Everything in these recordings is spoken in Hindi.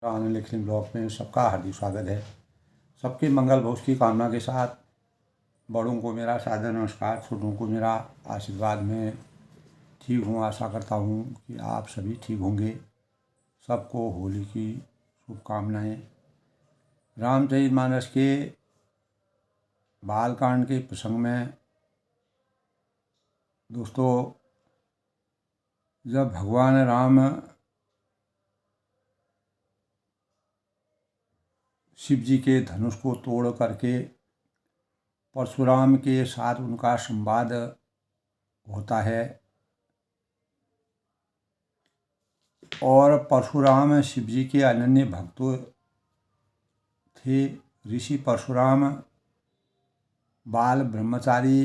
आनंद लिखने ब्लॉग में सबका हार्दिक स्वागत है। सबके मंगल भविष्य की कामना के साथ बड़ों को मेरा सादर नमस्कार, छोटों को मेरा आशीर्वाद। में ठीक हूँ, आशा करता हूँ कि आप सभी ठीक होंगे। सबको होली की शुभकामनाएं। रामचरितमानस के बालकांड के प्रसंग में दोस्तों, जब भगवान राम शिव जी के धनुष को तोड़ करके परशुराम के साथ उनका संवाद होता है और परशुराम शिव जी के अनन्य भक्त थे। ऋषि परशुराम बाल ब्रह्मचारी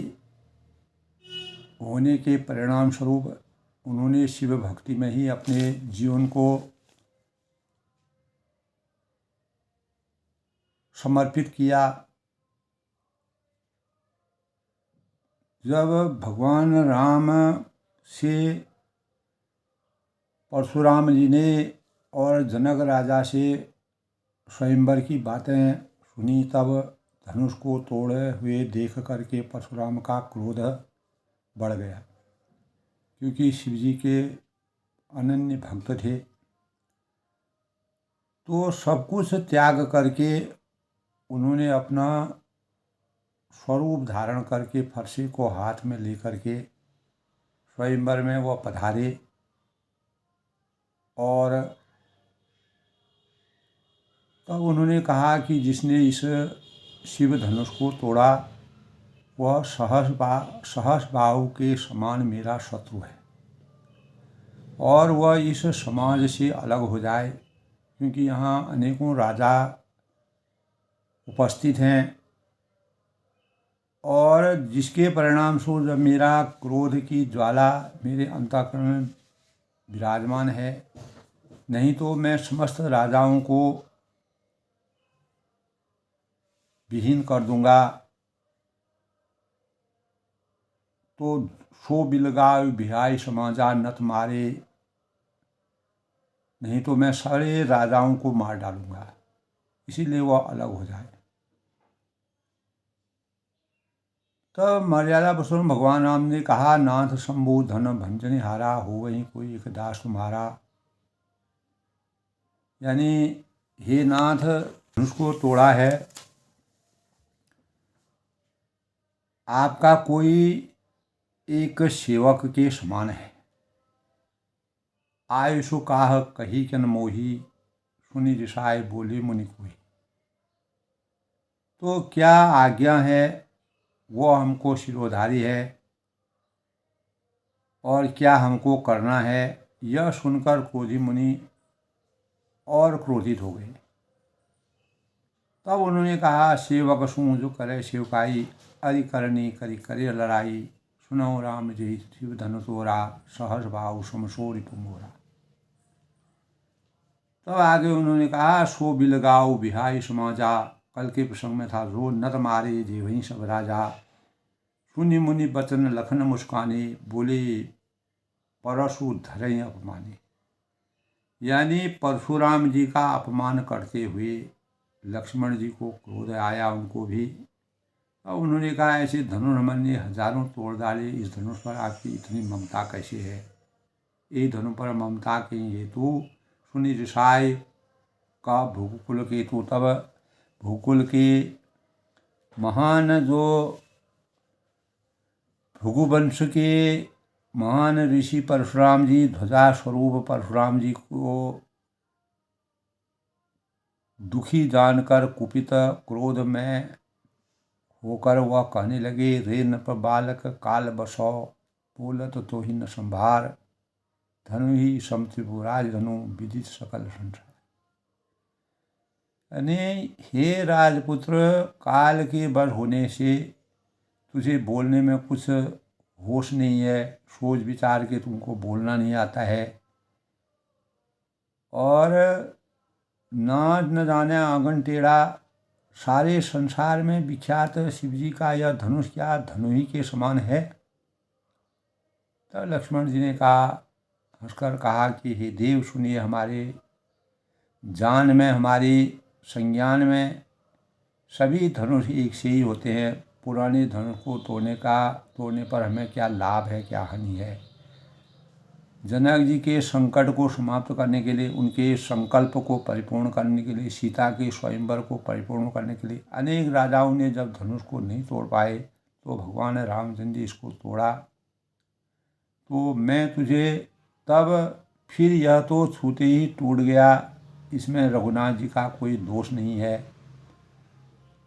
होने के परिणाम स्वरूप उन्होंने शिव भक्ति में ही अपने जीवन को समर्पित किया। जब भगवान राम से परशुराम जी ने और जनक राजा से स्वयंवर की बातें सुनी, तब धनुष को तोड़े हुए देख करके परशुराम का क्रोध बढ़ गया, क्योंकि शिव जी के अनन्य भक्त थे। तो सब कुछ त्याग करके उन्होंने अपना स्वरूप धारण करके फरसे को हाथ में लेकर के स्वयंवर में वह पधारे और तब उन्होंने कहा कि जिसने इस शिव धनुष को तोड़ा वह सहस बाहु के समान मेरा शत्रु है और वह इस समाज से अलग हो जाए, क्योंकि यहाँ अनेकों राजा उपस्थित हैं और जिसके परिणाम स्वरूप जब मेरा क्रोध की ज्वाला मेरे अंतःकरण में विराजमान है, नहीं तो मैं समस्त राजाओं को विहीन कर दूंगा। तो सो बिलगाय बिहाई समाजा नत मारे, नहीं तो मैं सारे राजाओं को मार डालूंगा, इसीलिए वह अलग हो जाए। तब मर्यादा पुरुषोत्तम भगवान राम ने कहा, नाथ शंभु धन भंजनी हारा, हो वही कोई एक दास तुम्हारा। यानी हे नाथ, धनुष को तोड़ा है, आपका कोई एक सेवक के समान है। आयुषु काह कही कन मोही, सुनि रिसाय बोले मुनि कोई। तो क्या आज्ञा है, वो हमको शिरोधारी है और क्या हमको करना है। यह सुनकर क्रोधी मुनि और क्रोधित हो गए। तब उन्होंने कहा, सेवक सू जो करे सेवकाई, अरि करनी करी करे लड़ाई, सुनो राम जी शिव धनु तोरा, सहस भाव समसो रिपु मोरा। तब आगे उन्होंने कहा, सो बिलगाओ बिहाई समाजा। कल के प्रसंग में था, जो नर मारे जे वहीं सब राजा, सुनि मुनि बचन लखन मुस्काने, बोले परशु धरे अपमाने। यानी परशुराम जी का अपमान करते हुए लक्ष्मण जी को क्रोध आया, उनको भी। अब उन्होंने कहा, ऐसे धनुर्मन ने हजारों तोड़ डाले, इस धनुष पर आपकी इतनी ममता कैसे है। एक धनुष पर ममता के हेतु सुनि रिसाय का भूकुल के हेतु, तब भूकुल के महान जो भृगुवंश के महान ऋषि परशुराम जी, ध्वजा स्वरूप परशुराम जी को दुखी जानकर कुपित क्रोध में होकर वह कहने लगे, रे नृप बालक काल बसौ, बोलत तो ही न संभार, धनु ही सम त्रिपुराज धनु विदित सकल संसार। यानी हे राजपुत्र, काल के बल होने से तुझे बोलने में कुछ होश नहीं है, सोच विचार के तुमको बोलना नहीं आता है और न जाने आंगन टेढ़ा। सारे संसार में विख्यात शिव जी का यह धनुष क्या धनु ही के समान है। तब लक्ष्मण जी ने कहा, हंसकर कहा कि हे देव सुनिए, हमारे जान में, हमारी संज्ञान में सभी धनुष एक से ही होते हैं। पुराने धनुष को तोड़ने पर हमें क्या लाभ है, क्या हानि है। जनक जी के संकट को समाप्त करने के लिए, उनके संकल्प को परिपूर्ण करने के लिए, सीता के स्वयंवर को परिपूर्ण करने के लिए अनेक राजाओं ने जब धनुष को नहीं तोड़ पाए तो भगवान रामचंद्र जी इसको तोड़ा। तो मैं तुझे तब फिर यह तो छूते ही टूट गया, इसमें रघुनाथ जी का कोई दोष नहीं है।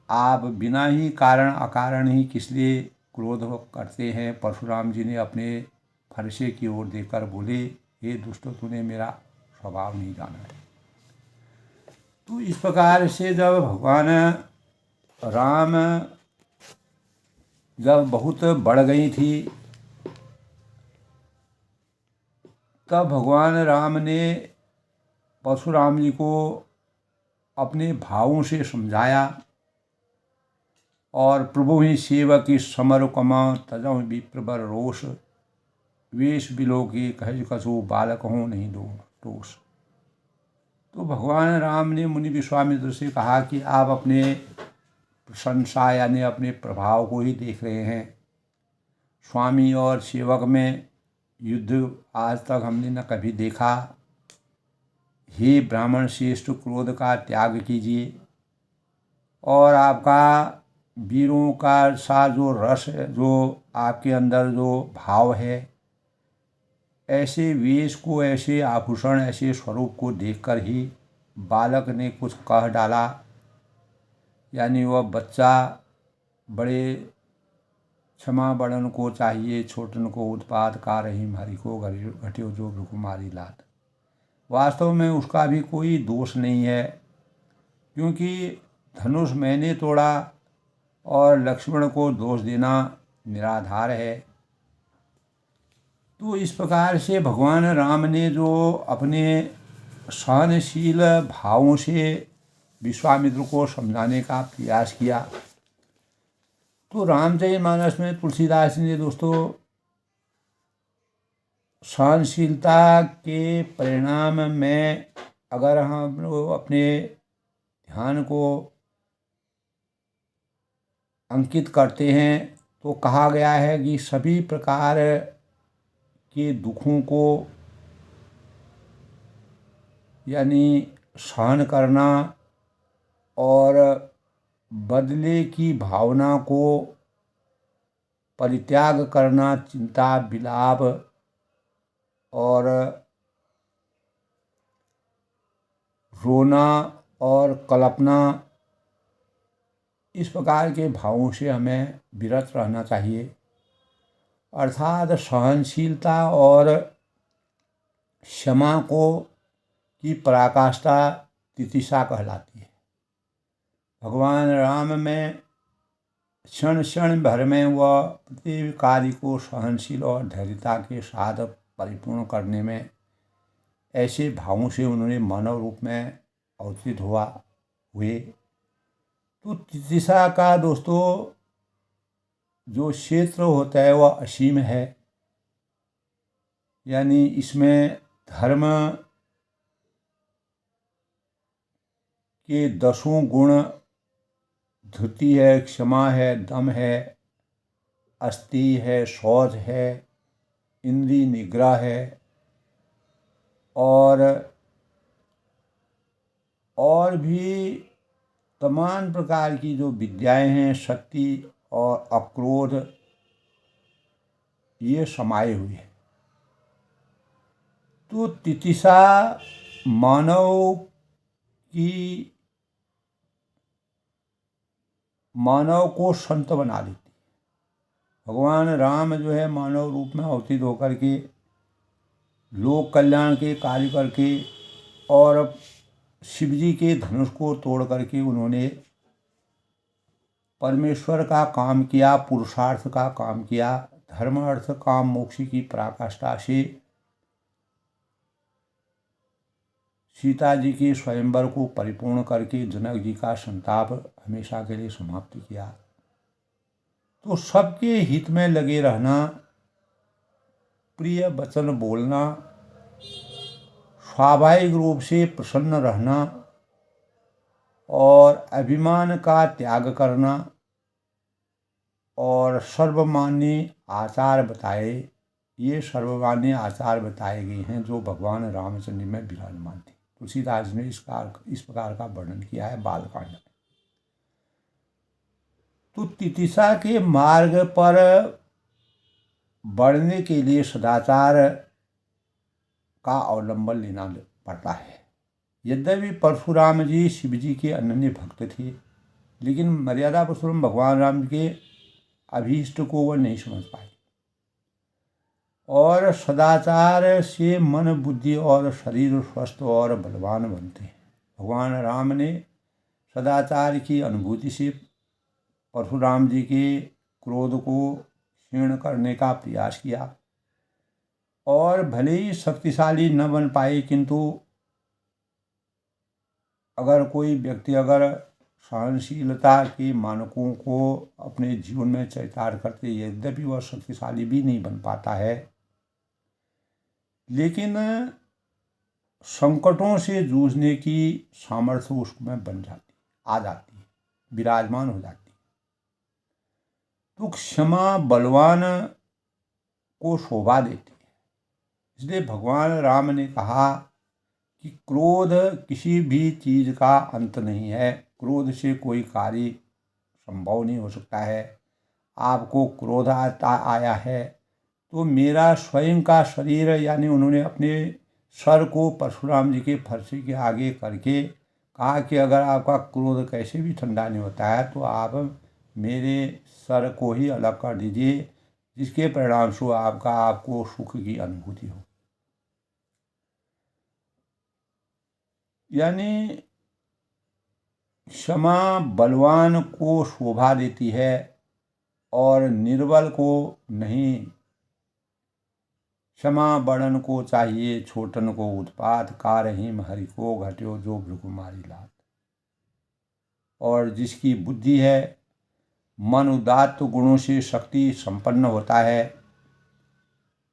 आप बिना ही कारण अकारण ही किस लिए क्रोध करते हैं। परशुराम जी ने अपने फरसे की ओर देखकर बोले, हे दुष्ट, तूने मेरा स्वभाव नहीं जाना है। तो इस प्रकार से जब भगवान राम जब बहुत बढ़ गई थी, तब भगवान राम ने परशुराम जी को अपने भावों से समझाया। और प्रभु ही सेवक समर कमा तजम विप्रबर रोष, वेश बिलोकी कहज कसो बालक हो नहीं दो टोस। तो भगवान राम ने मुनि विश्वामित्र से कहा कि आप अपने प्रशंसा यानी अपने प्रभाव को ही देख रहे हैं। स्वामी और सेवक में युद्ध आज तक हमने न कभी देखा। हे ब्राह्मण श्रेष्ठ, क्रोध का त्याग कीजिए और आपका वीरों का सा जो रस है, जो आपके अंदर जो भाव है, ऐसे वेश को, ऐसे आभूषण, ऐसे स्वरूप को देखकर ही बालक ने कुछ कह डाला। यानी वह बच्चा बड़े क्षमा बड़न को चाहिए, छोटन को उत्पाद का रही हरि को घटियो जो भृकुमारी लात। वास्तव में उसका भी कोई दोष नहीं है, क्योंकि धनुष मैंने तोड़ा और लक्ष्मण को दोष देना निराधार है। तो इस प्रकार से भगवान राम ने जो अपने सहनशील भावों से विश्वामित्र को समझाने का प्रयास किया, तो रामचरितमानस में तुलसीदास जी ने दोस्तों सहनशीलता के परिणाम में अगर हम लोग अपने ध्यान को अंकित करते हैं तो कहा गया है कि सभी प्रकार के दुखों को यानी सहन करना और बदले की भावना को परित्याग करना, चिंता विलाप और रोना और कल्पना, इस प्रकार के भावों से हमें विरत रहना चाहिए। अर्थात सहनशीलता और क्षमा को की पराकाष्ठा तितिक्षा कहलाती है। भगवान राम में क्षण क्षण भर में वह प्रत्येक कार्य को सहनशील और धैर्यता के साथ परिपूर्ण करने में ऐसे भावों से उन्होंने मानव रूप में अवतरित हुए। तो तितिक्षा का दोस्तों जो क्षेत्र होता है वह असीम है। यानी इसमें धर्म के 10 गुण धृति है, क्षमा है, दम है, अस्ति है, शौच है, इंद्रिय निग्रह है और भी तमाम प्रकार की जो विद्याएं हैं, शक्ति और अक्रोध, ये समाये हुए हैं। तो तितिक्षा मानव को संत बना देती है। भगवान राम जो है मानव रूप में अवतरित होकर के लोक कल्याण के कार्य करके और शिव जी के धनुष को तोड़ करके उन्होंने परमेश्वर का काम किया, पुरुषार्थ का काम किया। धर्म अर्थ काम मोक्ष की पराकाष्ठा से सीता जी के स्वयंवर को परिपूर्ण करके जनक जी का संताप हमेशा के लिए समाप्त किया। तो सबके हित में लगे रहना, प्रिय वचन बोलना, स्वाभाविक रूप से प्रसन्न रहना और अभिमान का त्याग करना और सर्वमान्य आचार बताए, ये सर्वमान्य आचार बताए गए हैं जो भगवान रामचंद्र में विराजमान थे। तुलसीदास ने इस प्रकार का वर्णन किया है बालकांड में। तो तितिसा के मार्ग पर बढ़ने के लिए सदाचार का अवलंबन लेना पड़ता है। यद्यपि परशुराम जी शिव जी के अनन्य भक्त थे, लेकिन मर्यादा पुरुषोत्तम भगवान राम के अभीष्ट को वह नहीं समझ पाए और सदाचार से मन, बुद्धि और शरीर स्वस्थ और बलवान बनते हैं। भगवान राम ने सदाचार की अनुभूति से परशुराम जी के क्रोध को क्षीण करने का प्रयास किया और भले ही शक्तिशाली न बन पाए, किंतु अगर कोई व्यक्ति अगर सहनशीलता के मानकों को अपने जीवन में चरितार्थ करते, यद्यपि वह शक्तिशाली भी नहीं बन पाता है, लेकिन संकटों से जूझने की सामर्थ्य उसमें बन जाती, आ जाती है, विराजमान हो जाती है। तो क्षमा बलवान को शोभा देती है। इसलिए भगवान राम ने कहा कि क्रोध किसी भी चीज का अंत नहीं है, क्रोध से कोई कार्य संभव नहीं हो सकता है। आपको क्रोध आया है तो मेरा स्वयं का शरीर, यानी उन्होंने अपने सर को परशुराम जी के फरसे के आगे करके कहा कि अगर आपका क्रोध कैसे भी ठंडा नहीं होता है तो आप मेरे सर को ही अलग कर दीजिए, जिसके परिणाम स्वरूप आपको सुख की अनुभूति हो। यानी क्षमा बलवान को शोभा देती है और निर्बल को नहीं। क्षमा बड़न को चाहिए, छोटन को उत्पात, कारहीम हरि को घट्यो जो भृगुमारी लात। और जिसकी बुद्धि है, मन उदात्त गुणों से शक्ति संपन्न होता है।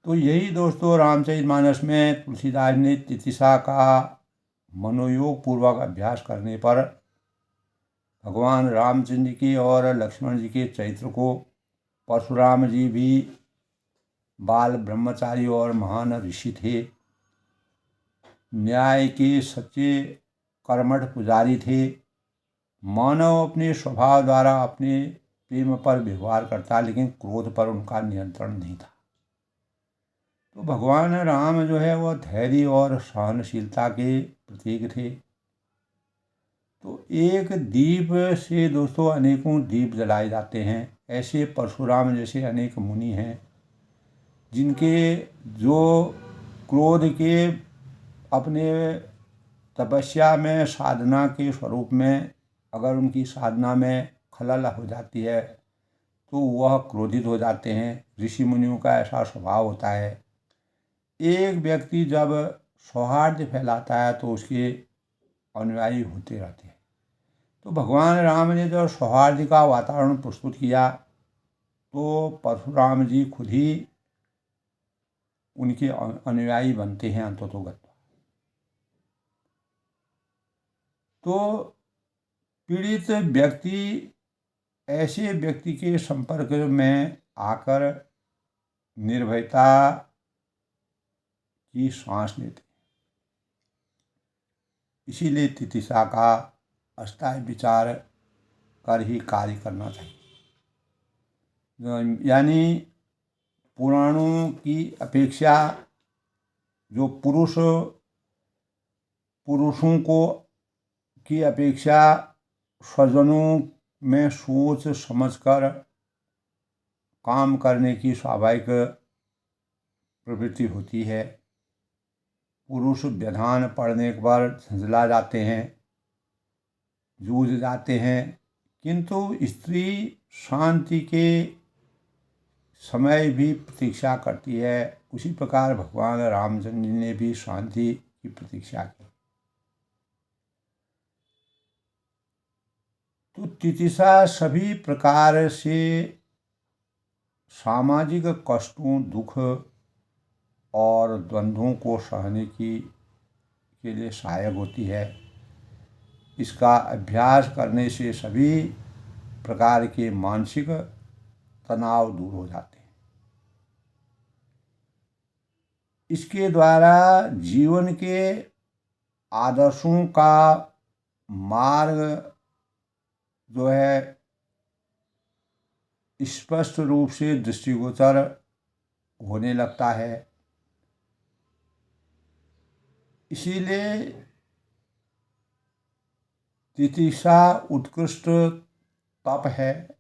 तो यही दोस्तों रामचरितमानस में तुलसीदास ने तितिसा का मनोयोग पूर्वक अभ्यास करने पर भगवान रामचंद्र की और लक्ष्मण जी के चरित्र को, परशुराम जी भी बाल ब्रह्मचारी और महान ऋषि थे, न्याय के सच्चे कर्मठ पुजारी थे। मानव अपने स्वभाव द्वारा अपने प्रेम पर व्यवहार करता, लेकिन क्रोध पर उनका नियंत्रण नहीं था। तो भगवान राम जो है वह धैर्य और सहनशीलता के प्रतीक थे। तो एक दीप से दोस्तों अनेकों दीप जलाए जाते हैं। ऐसे परशुराम जैसे अनेक मुनि हैं जिनके जो क्रोध के अपने तपस्या में, साधना के स्वरूप में अगर उनकी साधना में खलल हो जाती है तो वह क्रोधित हो जाते हैं। ऋषि मुनियों का ऐसा स्वभाव होता है। एक व्यक्ति जब सौहार्द फैलाता है तो उसके अनुयायी होते रहते हैं। तो भगवान राम ने जब सौहार्द का वातावरण प्रस्तुत किया तो परशुराम जी खुद ही उनके अनुयायी बनते हैं अंततोगत। तो पीड़ित व्यक्ति ऐसे व्यक्ति के संपर्क में आकर निर्भयता की सांस लेते। इसीलिए तितिसा का अस्थायी विचार कर ही कार्य करना चाहिए। यानी पुराणों की अपेक्षा जो पुरुषों को की अपेक्षा स्वजनों में सोच समझकर काम करने की स्वाभाविक प्रवृत्ति होती है। पुरुष व्यधान पड़ने पर झंझला जाते हैं, जूझ जाते हैं, किंतु स्त्री शांति के समय भी प्रतीक्षा करती है। उसी प्रकार भगवान रामचंद्र ने भी शांति की प्रतीक्षा की। तो तितिसा सभी प्रकार से सामाजिक कष्टों, दुख और द्वंद्वों को सहने की के लिए सहायक होती है। इसका अभ्यास करने से सभी प्रकार के मानसिक तनाव दूर हो जाते हैं। इसके द्वारा जीवन के आदर्शों का मार्ग जो है स्पष्ट रूप से दृष्टिगोचर होने लगता है। इसीलिए तितिक्षा उत्कृष्ट तप है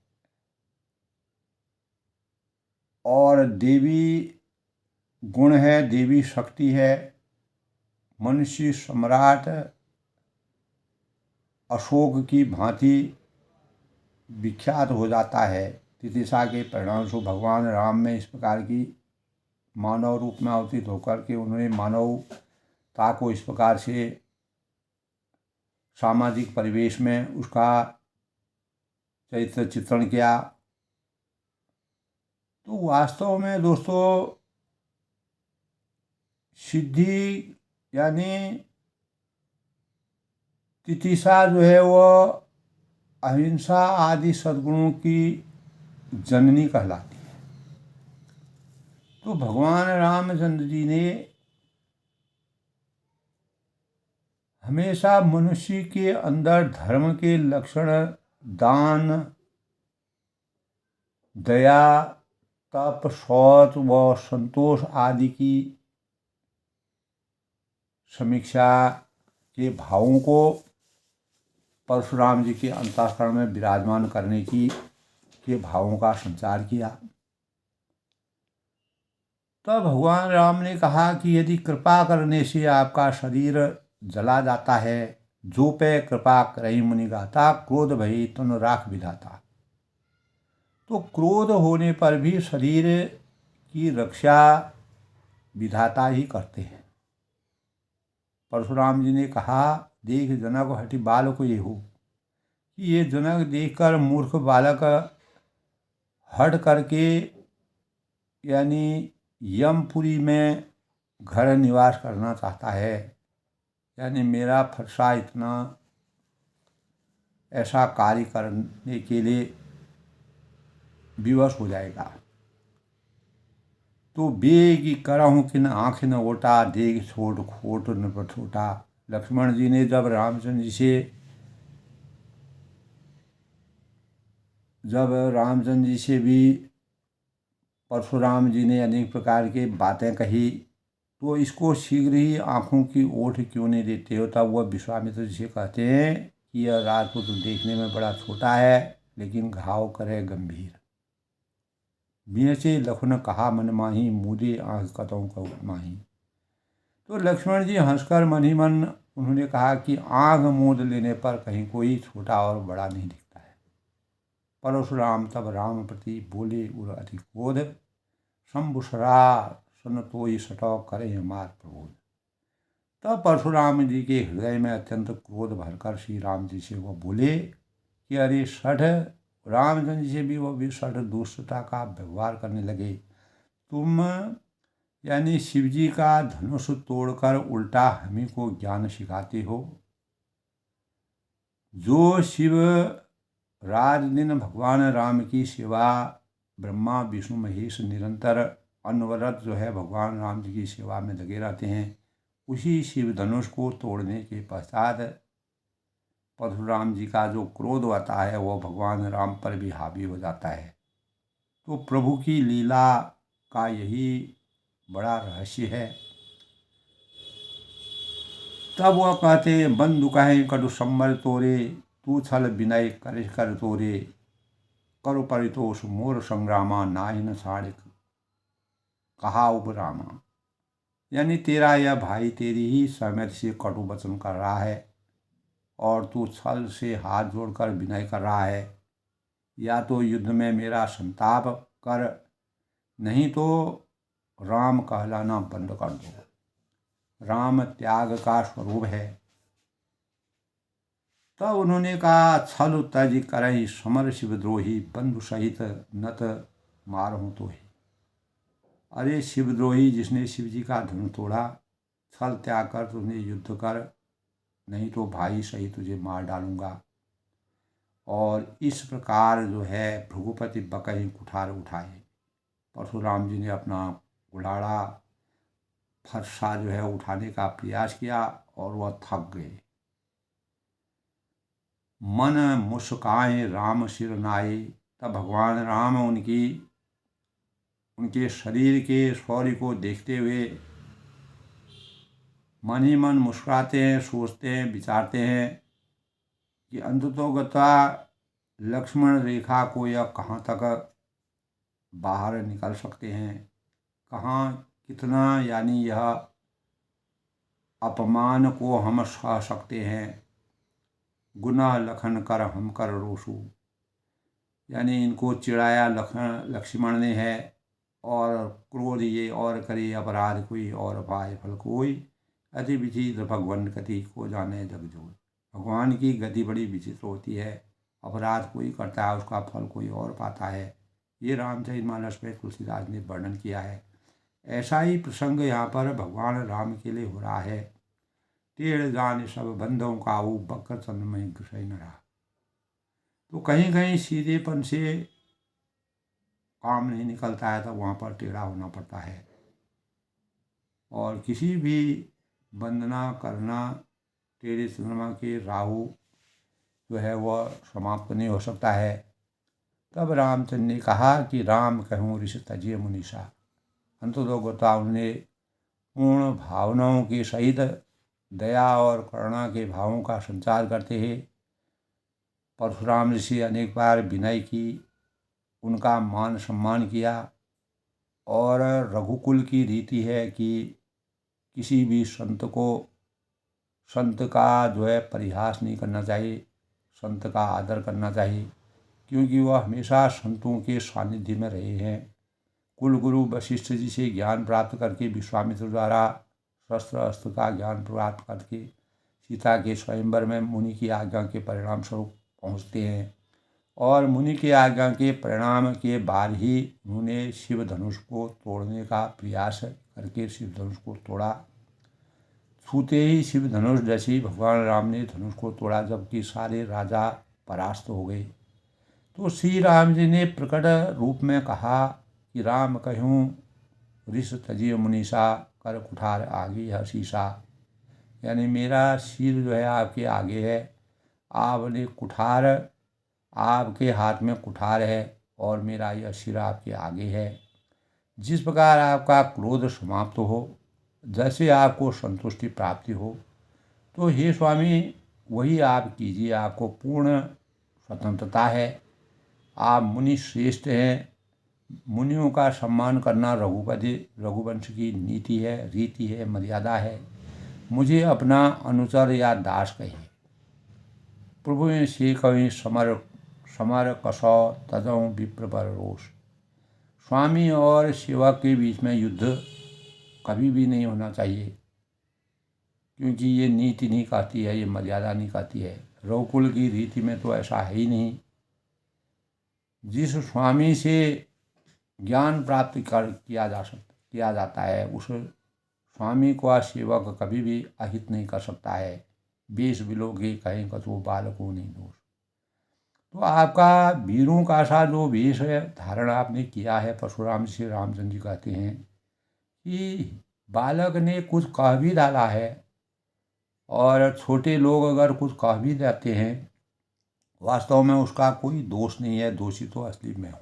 और देवी गुण है, देवी शक्ति है। मनुष्य सम्राट अशोक की भांति विख्यात हो जाता है। तितिक्षा के परिणाम स्वरूप भगवान राम में इस प्रकार की मानव रूप में अवतीत होकर के उन्होंने मानवता को इस प्रकार से सामाजिक परिवेश में उसका चरित्र चित्रण किया। तो वास्तव में दोस्तों सिद्धि यानी तितिक्षा जो है वो अहिंसा आदि सद्गुणों की जननी कहलाती है। तो भगवान रामचंद्र जी ने हमेशा मनुष्य के अंदर धर्म के लक्षण दान, दया, तप, शौच व संतोष आदि की समीक्षा के भावों को परशुराम जी के अंतःकरण में विराजमान करने के भावों का संचार किया। तब भगवान राम ने कहा कि यदि कृपा करने से आपका शरीर जला जाता है, जो पे कृपा करई मुनि गाता, क्रोध भई तनु राख विधाता। तो क्रोध होने पर भी शरीर की रक्षा विधाता ही करते हैं। परशुराम जी ने कहा, देख जनक हटि बालक ये हो, कि ये जनक देखकर मूर्ख बालक हट करके यानी यमपुरी में घर निवास करना चाहता है, यानी मेरा फरसा इतना ऐसा कार्य करने के लिए विवश हो जाएगा। तो बेगी करहूँ कि न आँख न ओटा, देख छोट खोट न पछोटा। लक्ष्मण जी ने जब रामचंद्र जी से भी परशुराम जी ने अनेक प्रकार के बातें कही, तो इसको शीघ्र ही आँखों की ओट क्यों नहीं देते हो। तब वह विश्वामित्र जी से कहते हैं कि यह राजपूत देखने में बड़ा छोटा है, लेकिन घाव करे गंभीर। बियचे लखन कहा मन माही, मुदे आँख कतों का माही। तो लक्ष्मण जी हंसकर मन ही मन उन्होंने कहा कि आँख मूंद लेने पर कहीं कोई छोटा और बड़ा नहीं दिखता है। परशुराम तब राम प्रति बोले उर अधिक क्रोध, शंभुसरा सन तोई सटो करे हमार प्रबोध। तब परशुराम जी के हृदय में अत्यंत क्रोध भरकर श्री राम जी से वह बोले कि अरे षठ, रामचंद्र जी से भी वह भी षठ दुष्टता का व्यवहार करने लगे। तुम यानी शिव जी का धनुष तोड़कर उल्टा हमें को ज्ञान सिखाते हो। जो शिव रात दिन भगवान राम की सेवा, ब्रह्मा विष्णु महेश निरंतर अनवरत जो है भगवान राम जी की सेवा में लगे रहते हैं, उसी शिव धनुष को तोड़ने के पश्चात परशुराम जी का जो क्रोध होता है वह भगवान राम पर भी हावी हो जाता है। तो प्रभु की लीला का यही बड़ा रहस्य है। तब वह कहते बंधु कहे कटु सम्बर तोरे, तू छल विनय कर तोरे, करो परितोष मोर संग्रामा, नाइन साढ़ कहा उपरामा। यानी तेरा यह भाई तेरी ही सहमत से कटु वचन कर रहा है और तू छल से हाथ जोड़कर विनय कर रहा है। या तो युद्ध में मेरा संताप कर, नहीं तो राम कहलाना बंद कर दो। राम त्याग का स्वरूप है। तब उन्होंने कहा छल तज करहि समर शिवद्रोही, बंधु सहित नत मारहूँ तो ही। अरे शिवद्रोही, जिसने शिव जी का धनुष तोड़ा, छल त्याग कर तुझे युद्ध कर, नहीं तो भाई सही तुझे मार डालूंगा। और इस प्रकार जो है भृगुपति बकही कुठार उठाए। परशुराम जी ने अपना कुल्हाड़ा फरसा जो है उठाने का प्रयास किया और वह थक गए। मन मुस्काए राम सिर नाई, तब भगवान राम उनके शरीर के शौर्य को देखते हुए मन ही मन मुस्कुराते हैं, सोचते हैं, विचारते हैं कि अंततोगता लक्ष्मण रेखा को यह कहाँ तक बाहर निकल सकते हैं, कहाँ कितना यानी यह अपमान को हम सह सकते हैं। गुनाह लखन कर हम कर रोसू, यानी इनको चिढ़ाया लक्ष्मण ने है, और क्रोध ये और करे अपराध कोई और पाए फल कोई, अति विचित्र भगवान गति को जाने जग जोड़। भगवान की गति बड़ी विचित्र होती है, अपराध कोई करता है उसका फल कोई और पाता है। ये रामचरितमानस में तुलसीदास ने वर्णन किया है। ऐसा ही प्रसंग यहाँ पर भगवान राम के लिए हो रहा है। टेढ़ जान सब बंधों का वो बकर चंद्र में घुसई न रहा। तो कहीं कहीं सीधेपन से काम नहीं निकलता है, तो वहाँ पर टेढ़ा होना पड़ता है। और किसी भी वंदना करना टेढ़े चंद्रमा के राहु जो है वह समाप्त नहीं हो सकता है। तब रामचंद्र ने कहा कि राम कहूँ ऋषि तजिए मुनीषा। अंततोगता उन्होंने पूर्ण भावनाओं के सहित दया और करुणा के भावों का संचार करते हैं। परशुराम ऋषि अनेक बार विनय की, उनका मान सम्मान किया। और रघुकुल की रीति है कि किसी भी संत का जो है परिहास नहीं करना चाहिए, संत का आदर करना चाहिए, क्योंकि वह हमेशा संतों के सानिध्य में रहे हैं। कुल गुरु वशिष्ठ जी से ज्ञान प्राप्त करके विश्वामित्र द्वारा शस्त्र अस्त्र का ज्ञान प्राप्त करके सीता के स्वयंवर में मुनि की आज्ञा के परिणाम स्वरूप पहुँचते हैं। और मुनि की आज्ञा के परिणाम के बाद ही उन्होंने शिव धनुष को तोड़ने का प्रयास करके शिव धनुष को तोड़ा। छूते ही शिव धनुष जैसे भगवान राम ने धनुष को तोड़ा, जबकि सारे राजा परास्त हो गए। तो श्री राम जी ने प्रकट रूप में कहा कि राम कहूँ ऋष तजिए मुनीषा, कर कुठार आगे है शीशा। यानी मेरा सिर जो है आपके आगे है, आपने कुठार, आपके हाथ में कुठार है और मेरा यह सिर आपके आगे है। जिस प्रकार आपका क्रोध समाप्त हो, जैसे आपको संतुष्टि प्राप्ति हो, तो हे स्वामी वही आप कीजिए। आपको पूर्ण स्वतंत्रता है, आप मुनि श्रेष्ठ हैं। मुनियों का सम्मान करना रघुवंश की नीति है, रीति है, मर्यादा है। मुझे अपना अनुचर या दास कहिए। प्रभु से कहीं समर कसौ तजऊ विप्र पर रोष। स्वामी और सेवक के बीच में युद्ध कभी भी नहीं होना चाहिए, क्योंकि ये नीति नहीं कहती है, ये मर्यादा नहीं कहती है। रघुकुल की रीति में तो ऐसा है ही नहीं। जिस स्वामी से ज्ञान प्राप्त किया जाता है, उस स्वामी को सेवक कभी भी अहित नहीं कर सकता है। बेश बिलोगे कहीं कतो बालको नहीं दोष। तो आपका वीरों का सा जो वेश है धारण आपने किया है, परशुराम से रामचंद्र जी कहते हैं कि बालक ने कुछ कह भी डाला है, और छोटे लोग अगर कुछ कह भी देते हैं, वास्तव में उसका कोई दोष नहीं है, दोषी तो असली में हो।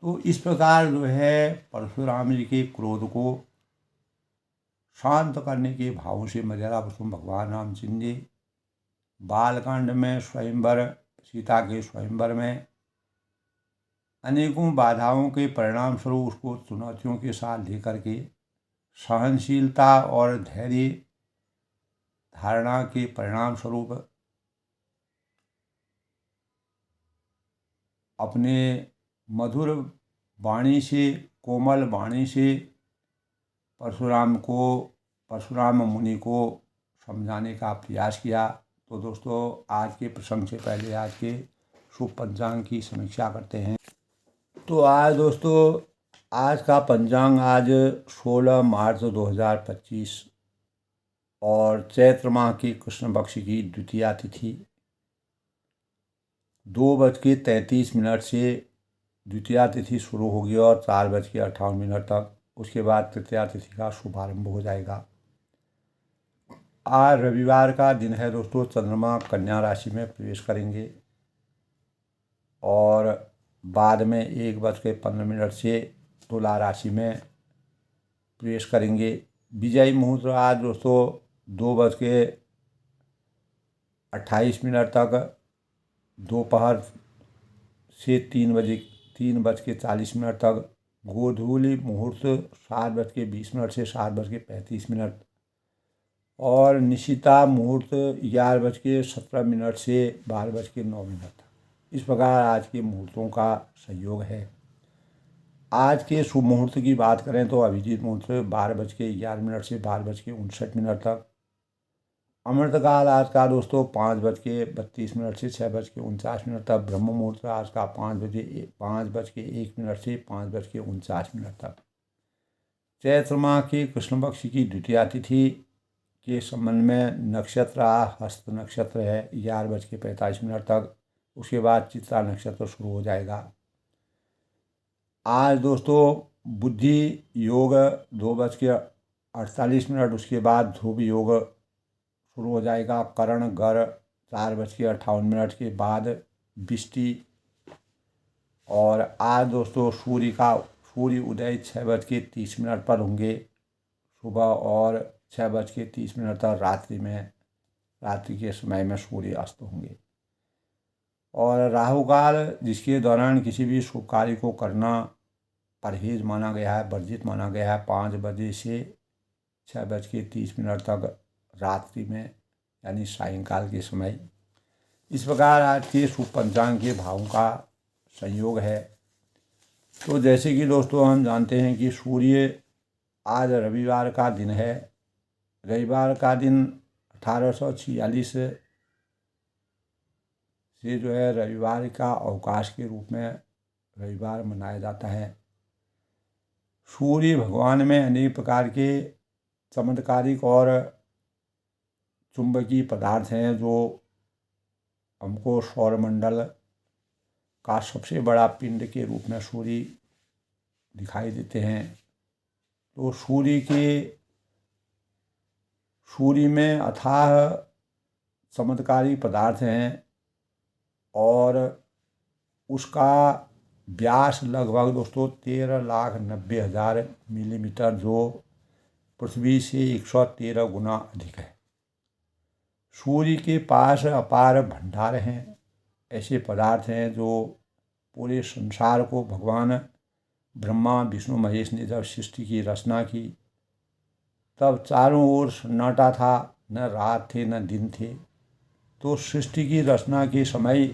तो इस प्रकार जो है परशुराम जी के क्रोध को शांत करने के भावों से मर्यादा पुरुषोत्तम भगवान रामचंद्र जी बालकांड में स्वयंवर, सीता के स्वयंवर में अनेकों बाधाओं के परिणाम स्वरूप उसको चुनौतियों के साथ लेकर के सहनशीलता और धैर्य धारणा के परिणाम स्वरूप अपने मधुर वाणी से, कोमल वाणी से परशुराम मुनि को समझाने का प्रयास किया। तो दोस्तों आज के प्रसंग से पहले आज के शुभ पंचांग की समीक्षा करते हैं। तो आज दोस्तों आज का पंचांग आज 16 मार्च 2025 और चैत्र माह की कृष्ण पक्ष की द्वितीया तिथि 2:33 से द्वितीया तिथि शुरू होगी और 4:58 तक। उसके बाद तृतीया तिथि का शुभारंभ हो जाएगा। आज रविवार का दिन है दोस्तों। चंद्रमा कन्या राशि में प्रवेश करेंगे और बाद में 1:15 से तुला राशि में प्रवेश करेंगे। विजयी मुहूर्त आज दोस्तों 2:28 तक, दोपहर से 3:40 तक। गोधूली मुहूर्त 7:20 से 7:35 और निशिता मुहूर्त 11:17 से 12:09 तक। इस प्रकार आज के मुहूर्तों का संयोग है। आज के शुभ मुहूर्त की बात करें तो अभिजीत मुहूर्त 12:11 से 12:59 तक। अमृतकाल आज का दोस्तों 5:32 से 6:49 तक। ब्रह्म मुहूर्त आज का 5:01 से 5:49 तक। चैत्र माह की कृष्ण पक्ष की द्वितीया तिथि के संबंध में नक्षत्र हस्त नक्षत्र है 11:45 तक। उसके बाद चित्रा नक्षत्र शुरू हो जाएगा। आज दोस्तों बुद्धि योग 2:48। उसके बाद ध्रुव योग शुरू हो जाएगा। करण गर 4:58 के बाद बिष्टि। और आज दोस्तों सूर्य उदय 6:30 पर होंगे सुबह और 6:30 तक रात्रि के समय में सूर्य अस्त होंगे। और राहु काल जिसके दौरान किसी भी शुभ कार्य को करना परहेज माना गया है, वर्जित माना गया है, 5 बजे से 6:30 तक रात्रि में, यानी सायंकाल के समय। इस प्रकार आज के शुभ पंचांग के भावों का संयोग है। तो जैसे कि दोस्तों हम जानते हैं कि सूर्य आज रविवार का दिन है। रविवार का दिन 1846 से जो है रविवार का अवकाश के रूप में रविवार मनाया जाता है। सूर्य भगवान में अनेक प्रकार के चमत्कारिक और चुंबकीय पदार्थ हैं जो हमको सौरमंडल का सबसे बड़ा पिंड के रूप में सूर्य दिखाई देते हैं। तो सूर्य में अथाह चमत्कारी पदार्थ हैं और उसका व्यास लगभग दोस्तों 13,90,000 मिलीमीटर, जो पृथ्वी से 113 गुना अधिक है। सूर्य के पास अपार भंडार हैं। ऐसे पदार्थ हैं जो पूरे संसार को भगवान ब्रह्मा विष्णु महेश ने जब सृष्टि की रचना की तब चारों ओर सन्नाटा था, न रात थे न दिन थे। तो सृष्टि की रचना के समय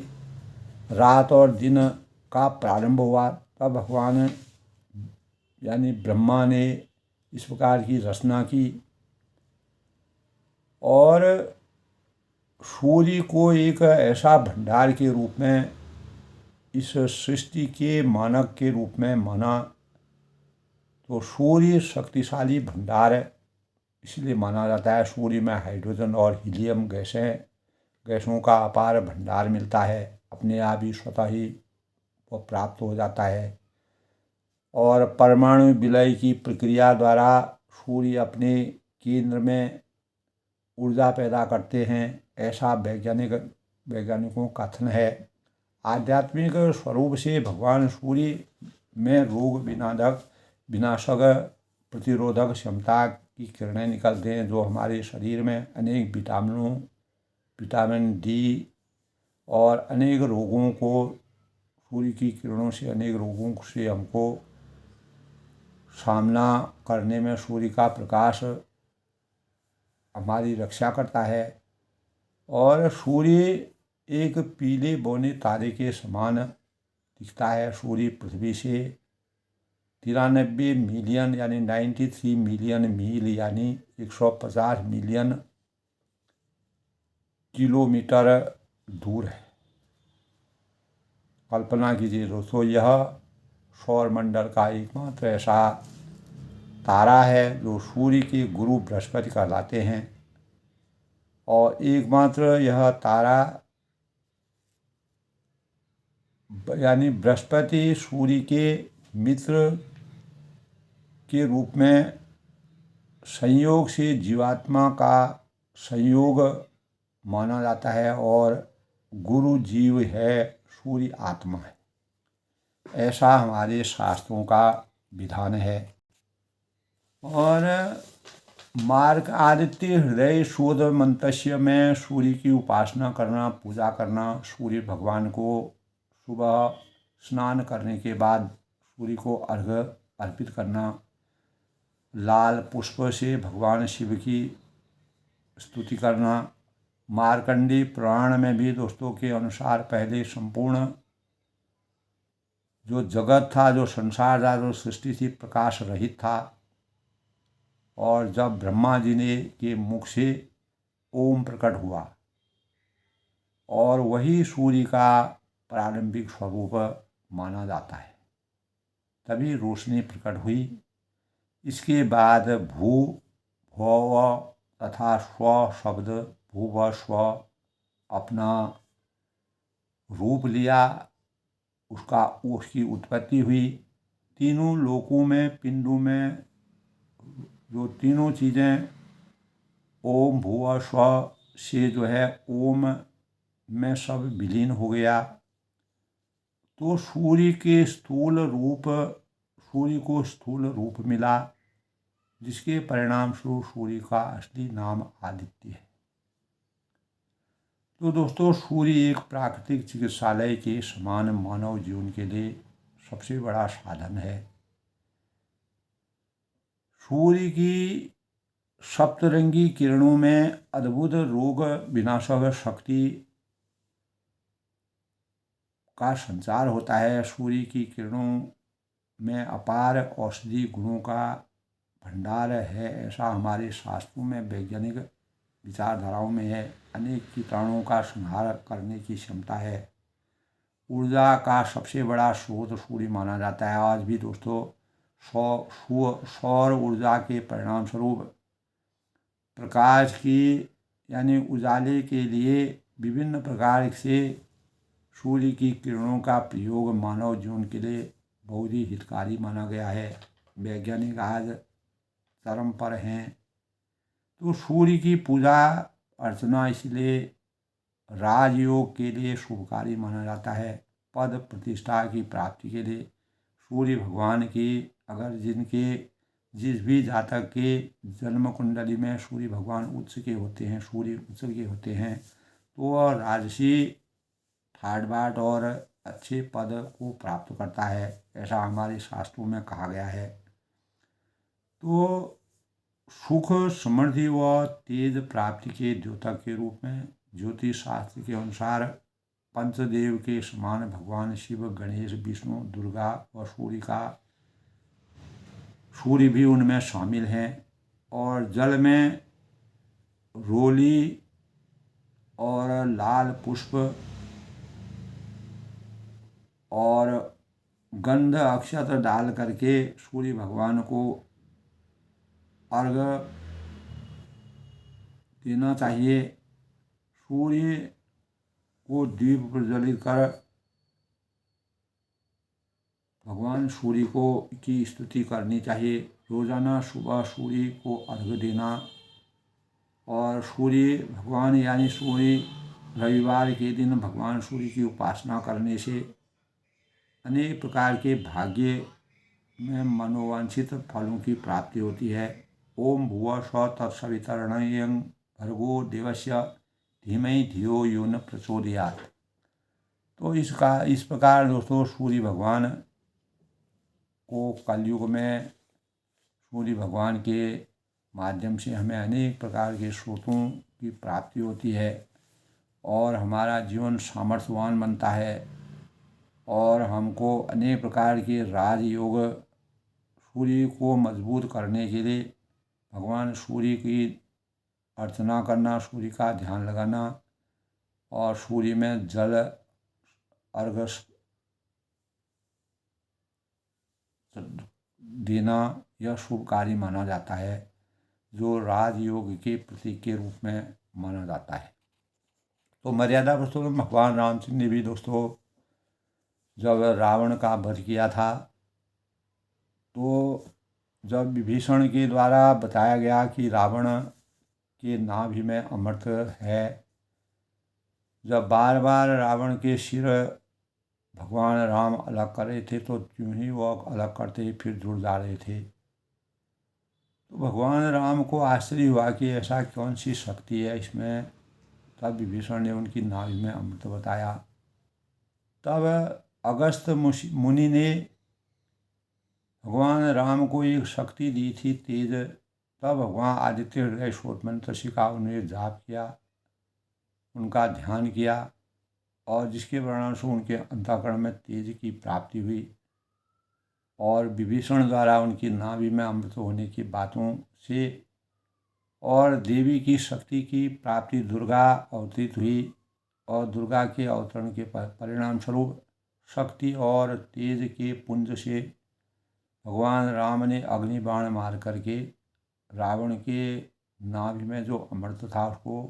रात और दिन का प्रारंभ हुआ। तब भगवान यानी ब्रह्मा ने इस प्रकार की रचना की और सूर्य को एक ऐसा भंडार के रूप में इस सृष्टि के मानक के रूप में माना। तो सूर्य शक्तिशाली भंडार इसलिए माना जाता है। सूर्य में हाइड्रोजन और हीलियम गैसों का अपार भंडार मिलता है। अपने आप ही स्वतः ही वो प्राप्त हो जाता है। और परमाणु विलय की प्रक्रिया द्वारा सूर्य अपने केंद्र में ऊर्जा पैदा करते हैं, ऐसा वैज्ञानिकों का कथन है। आध्यात्मिक स्वरूप से भगवान सूर्य में रोग विनाशक प्रतिरोधक क्षमता की किरणें निकलते हैं, जो हमारे शरीर में अनेक विटामिन डी और अनेक रोगों को, सूर्य की किरणों से अनेक रोगों से हमको सामना करने में सूर्य का प्रकाश हमारी रक्षा करता है। और सूर्य एक पीले बौने तारे के समान दिखता है। सूर्य पृथ्वी से 93 मिलियन यानी 93 मिलियन मील यानी 150 मिलियन किलोमीटर दूर है। कल्पना कीजिए दोस्तों, यह सौरमंडल का एकमात्र ऐसा तारा है जो सूर्य के गुरु बृहस्पति कहलाते हैं। और एकमात्र यह तारा यानी बृहस्पति सूर्य के मित्र के रूप में संयोग से जीवात्मा का संयोग माना जाता है और गुरु जीव है, सूर्य आत्मा है। ऐसा हमारे शास्त्रों का विधान है। और मार्ग आदित्य हृदय शोध मंतस्य में सूर्य की उपासना करना, पूजा करना, सूर्य भगवान को सुबह स्नान करने के बाद सूर्य को अर्घ्य अर्पित करना, लाल पुष्प से भगवान शिव की स्तुति करना। मार्कंडी पुराण में भी दोस्तों के अनुसार पहले संपूर्ण जो जगत था, जो संसार था, जो सृष्टि थी, प्रकाश रहित था। और जब ब्रह्मा जी ने के मुख से ओम प्रकट हुआ और वही सूर्य का प्रारंभिक स्वरूप माना जाता है, तभी रोशनी प्रकट हुई। इसके बाद भू भव तथा स्व शब्द भू व स्व अपना रूप लिया, उसकी उत्पत्ति हुई। तीनों लोकों में, पिंडों में जो तीनों चीज़ें ओम भूव स्व से जो है ओम में सब विलीन हो गया। तो सूर्य को स्थूल रूप मिला, जिसके परिणाम स्वरूप सूर्य का असली नाम आदित्य है। तो दोस्तों, सूर्य एक प्राकृतिक चिकित्सालय के समान मानव जीवन के लिए सबसे बड़ा साधन है। सूर्य की सप्तरंगी किरणों में अद्भुत रोग विनाशक शक्ति का संचार होता है। सूर्य की किरणों में अपार औषधि गुणों का भंडार है, ऐसा हमारे शास्त्रों में, वैज्ञानिक विचारधाराओं में है। अनेक कीटाणुओं का संहार करने की क्षमता है। ऊर्जा का सबसे बड़ा स्रोत सूर्य माना जाता है। आज भी दोस्तों सौर ऊर्जा के परिणाम स्वरूप प्रकाश की यानी उजाले के लिए विभिन्न प्रकार से सूर्य की किरणों का प्रयोग मानव जीवन के लिए बहुत ही हितकारी माना गया है। वैज्ञानिक आज चरम पर हैं। तो सूर्य की पूजा अर्चना इसलिए राजयोग के लिए शुभकारी माना जाता है। पद प्रतिष्ठा की प्राप्ति के लिए सूर्य भगवान की अगर जिस भी जातक के जन्म कुंडली में सूर्य भगवान उच्च के होते हैं, सूर्य उच्च के होते हैं, तो वह राजसी ठाट बाट और अच्छे पद को प्राप्त करता है, ऐसा हमारे शास्त्रों में कहा गया है। तो सुख, समृद्धि व तेज प्राप्ति के द्योतक के रूप में ज्योतिष शास्त्र के अनुसार पंचदेव के समान भगवान शिव, गणेश, विष्णु, दुर्गा और सूर्य भी उनमें शामिल हैं। और जल में रोली और लाल पुष्प और गंध अक्षत डाल करके सूर्य भगवान को अर्घ्य देना चाहिए। सूर्य को दीप प्रज्वलित कर भगवान सूर्य की स्तुति करनी चाहिए। रोजाना सुबह सूर्य को अर्घ्य देना और सूर्य भगवान यानी सूर्य रविवार के दिन भगवान सूर्य की उपासना करने से अनेक प्रकार के भाग्य में मनोवांछित फलों की प्राप्ति होती है। ओम भुवः स्वः तत्सवितुर्वरेण्यं भर्गो देवस्य धीमहि धियो यो न प्रचोदयात्। तो इस प्रकार दोस्तों सूर्य भगवान को कलयुग में सूर्य भगवान के माध्यम से हमें अनेक प्रकार के स्रोतों की प्राप्ति होती है और हमारा जीवन सामर्थ्यवान बनता है और हमको अनेक प्रकार के राजयोग सूर्य को मजबूत करने के लिए भगवान सूर्य की अर्चना करना, सूर्य का ध्यान लगाना और सूर्य में जल अर्घ्य देना यह शुभ कार्य माना जाता है, जो राजयोग के प्रतीक के रूप में माना जाता है। तो मर्यादा पुरुषोत्तम भगवान रामचंद्र ने भी दोस्तों जब रावण का वध किया था, तो जब विभीषण के द्वारा बताया गया कि रावण के नाभि में अमृत है, जब बार बार रावण के सिर भगवान राम अलग कर रहे थे, तो क्यों ही वो अलग करते फिर जुड़ जा रहे थे। तो भगवान राम को आश्चर्य हुआ कि ऐसा कौन सी शक्ति है इसमें। तब विभीषण ने उनकी नाभि में अमृत बताया। तब अगस्त मुनि ने भगवान राम को एक शक्ति दी थी तेज। तब भगवान आदित्य हृदय शोध मंत्र सिखा, उन्हें जाप किया, उनका ध्यान किया, और जिसके परिणाम से उनके अंतःकरण में तेज की प्राप्ति हुई। और विभीषण द्वारा उनकी नाभि में अमृत होने की बातों से और देवी की शक्ति की प्राप्ति दुर्गा अवतरित हुई, और दुर्गा के अवतरण के परिणाम स्वरूप शक्ति और तेज के पुंज से भगवान राम ने अग्निबाण मार करके रावण के नाभि में जो अमृत था उसको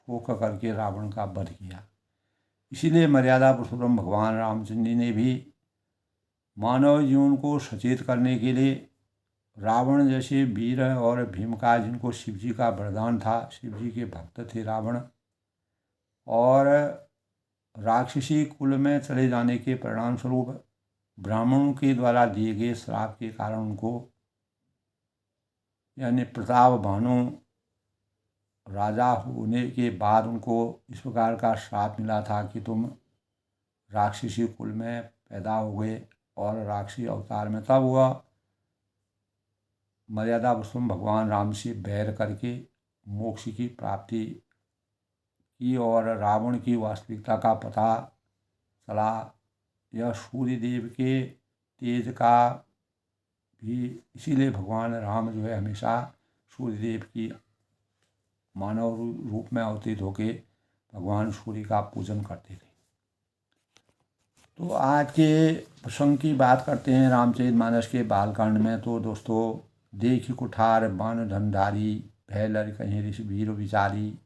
शोक करके रावण का वध किया। इसीलिए मर्यादा पुरुषोत्तम भगवान रामचंद्र ने भी मानव जीवन को सचेत करने के लिए रावण जैसे वीर और भीम का, जिनको शिव जी का वरदान था, शिव जी के भक्त थे रावण, और राक्षसी कुल में चले जाने के परिणाम स्वरूप ब्राह्मणों के द्वारा दिए गए श्राप के कारण उनको, यानी प्रताप भानु राजा होने के बाद उनको इस प्रकार का श्राप मिला था कि तुम राक्षसी कुल में पैदा हो गए और राक्षसी अवतार में। तब वह मर्यादा पुरुषोत्तम भगवान राम से बैर करके मोक्ष की प्राप्ति की, और रावण की वास्तविकता का पता चला। यह सूर्यदेव के तेज का भी, इसीलिए भगवान राम जो है हमेशा सूर्यदेव की मानव रूप में अवतरित होके भगवान सूर्य का पूजन करते थे। तो आज के प्रसंग की बात करते हैं रामचरितमानस के बालकांड में। तो दोस्तों, देखि कुठार बान धनधारी, भय लर कहीं ऋषि वीर विचारी,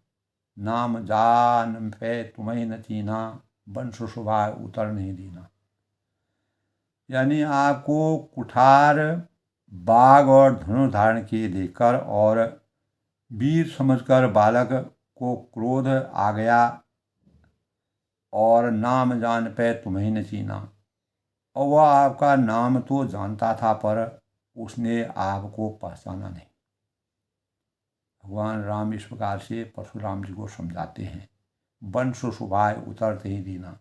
नाम जान पे तुम्हें न चीना, वंश शोभा उतर नहीं दीना। यानी आपको कुठार बाघ और धनुष धारण किए देखकर और वीर समझकर बालक को क्रोध आ गया, और नाम जान पे तुम्हें न चीना, और वह आपका नाम तो जानता था पर उसने आपको पहचाना नहीं। भगवान राम इस प्रकार से परशुराम जी को समझाते हैं, वंश शोभाए उतरते ही दीना।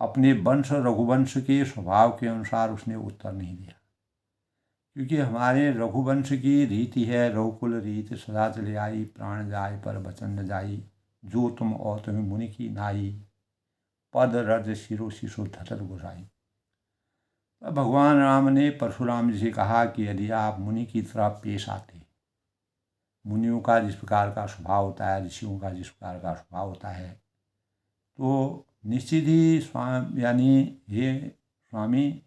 अपने वंश रघुवंश के स्वभाव के अनुसार उसने उत्तर नहीं दिया, क्योंकि हमारे रघुवंश की रीति है, रघुकुल रीत सदा चले आई, प्राण जाय पर वचन न जाई, जो तुम और तुम्हें मुनि की नाई, पद रज शिरो शिशु धतर गुसाई। भगवान राम ने परशुराम जी से कहा कि यदि आप मुनि की तरह पेश आते, मुनियों का जिस प्रकार का स्वभाव होता है, ऋषियों का जिस प्रकार का स्वभाव होता है, तो निश्चित ही स्वामी